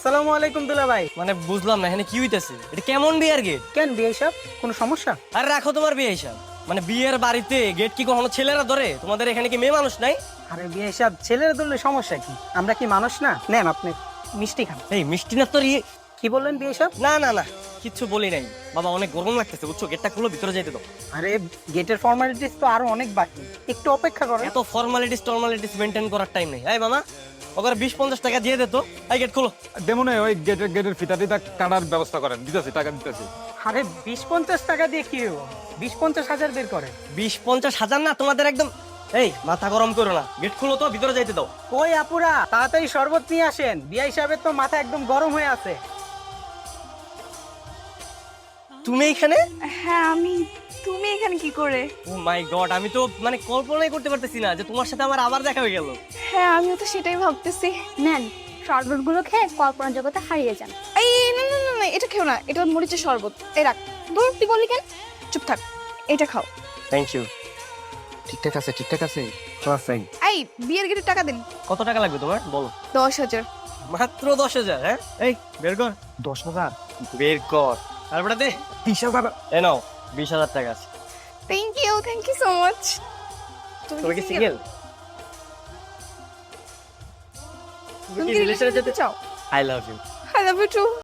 আসসালামু আলাইকুম দুলা ভাই। মানে বুঝলাম না এখানে কি হইতেছে, এটা কেমন বিয়ের গেট? কেন বিয়ে সাহেব, কোনো সমস্যা? আর রাখো তোমার বিয়ে হিসাব। মানে বিয়ের বাড়িতে গেট কি কখনো ছেলেরা ধরে? তোমাদের এখানে কি মেয়ে মানুষ নাই? আরে বিয়ে সাহেব, ছেলেরা ধরলে সমস্যা কি? আমরা কি মানুষ না? নেন আপনি মিষ্টি খান। এই মিষ্টি না তোর ইয়ে। কি বললেন বিয়ে সাহেব? না না না, কিচ্ছু বলি নাই বাবা, অনেক গরম লাগতেছে বুঝছো, গেটটা খুলে ভিতরে যেতে দাও। আরে গেটের ফর্মালিটিস তো আরো অনেক বাকি, একটু অপেক্ষা করেন। এত ফর্মালিটিস মেনটেন করার টাইম নেই। এই মামা, ওকে 20-50 টাকা দিয়ে দে তো। এই গেট খোলো। দেমনে ওই গেটের ফিতা কাটার ব্যবস্থা করেন, দিতেছি টাকা দিতেছি। আরে 20-50 টাকা দিয়ে কি হবো? 20-50 হাজার বের করেন। 20-50 হাজার না তোমাদের একদম। এই মাথা গরম করো না, গেট খুলো তো, ভিতরে যাইতে দাও। ওই আপুরা তাড়াতাড়ি শরবত নিয়ে আসেন, বিয়ে সাহেবের তো মাথা একদম গরম হয়ে আছে। তুমি এখানে? হ্যাঁ আমি। তুমি এখানে কি করে? ও মাই গড, আমি তো মানে কল্পনাই করতে পারতেছি না যে তোমার সাথে আমার আবার দেখা হয়ে গেল। হ্যাঁ আমিও তো সেটাই ভাবতেছি। নেন, শরবতগুলো খেয়ে কল্পনা জগতে হারিয়ে যান। এই না না না না, এটা খেও না, এটা মরিচের শরবত। এই রাখ। দূর, তুই বললি কেন? চুপ থাক, এটা খাও। Thank you. ঠিকঠাক আছে ঠিকঠাক আছে। এই বিয়ের গেটে টাকা দিন। কত টাকা লাগবে তোমার বলো? 10,000। মাত্র 10,000? হ্যাঁ, এই বের কর। 10,000 বের কর। তারপরে দে। 30,000। এ নাও 20,000 টাকা আছে। Thank you so much. তুমি কি সিঙ্গেল? তুমি কি রিলেশনে যেতে চাও? I love you. I love you two.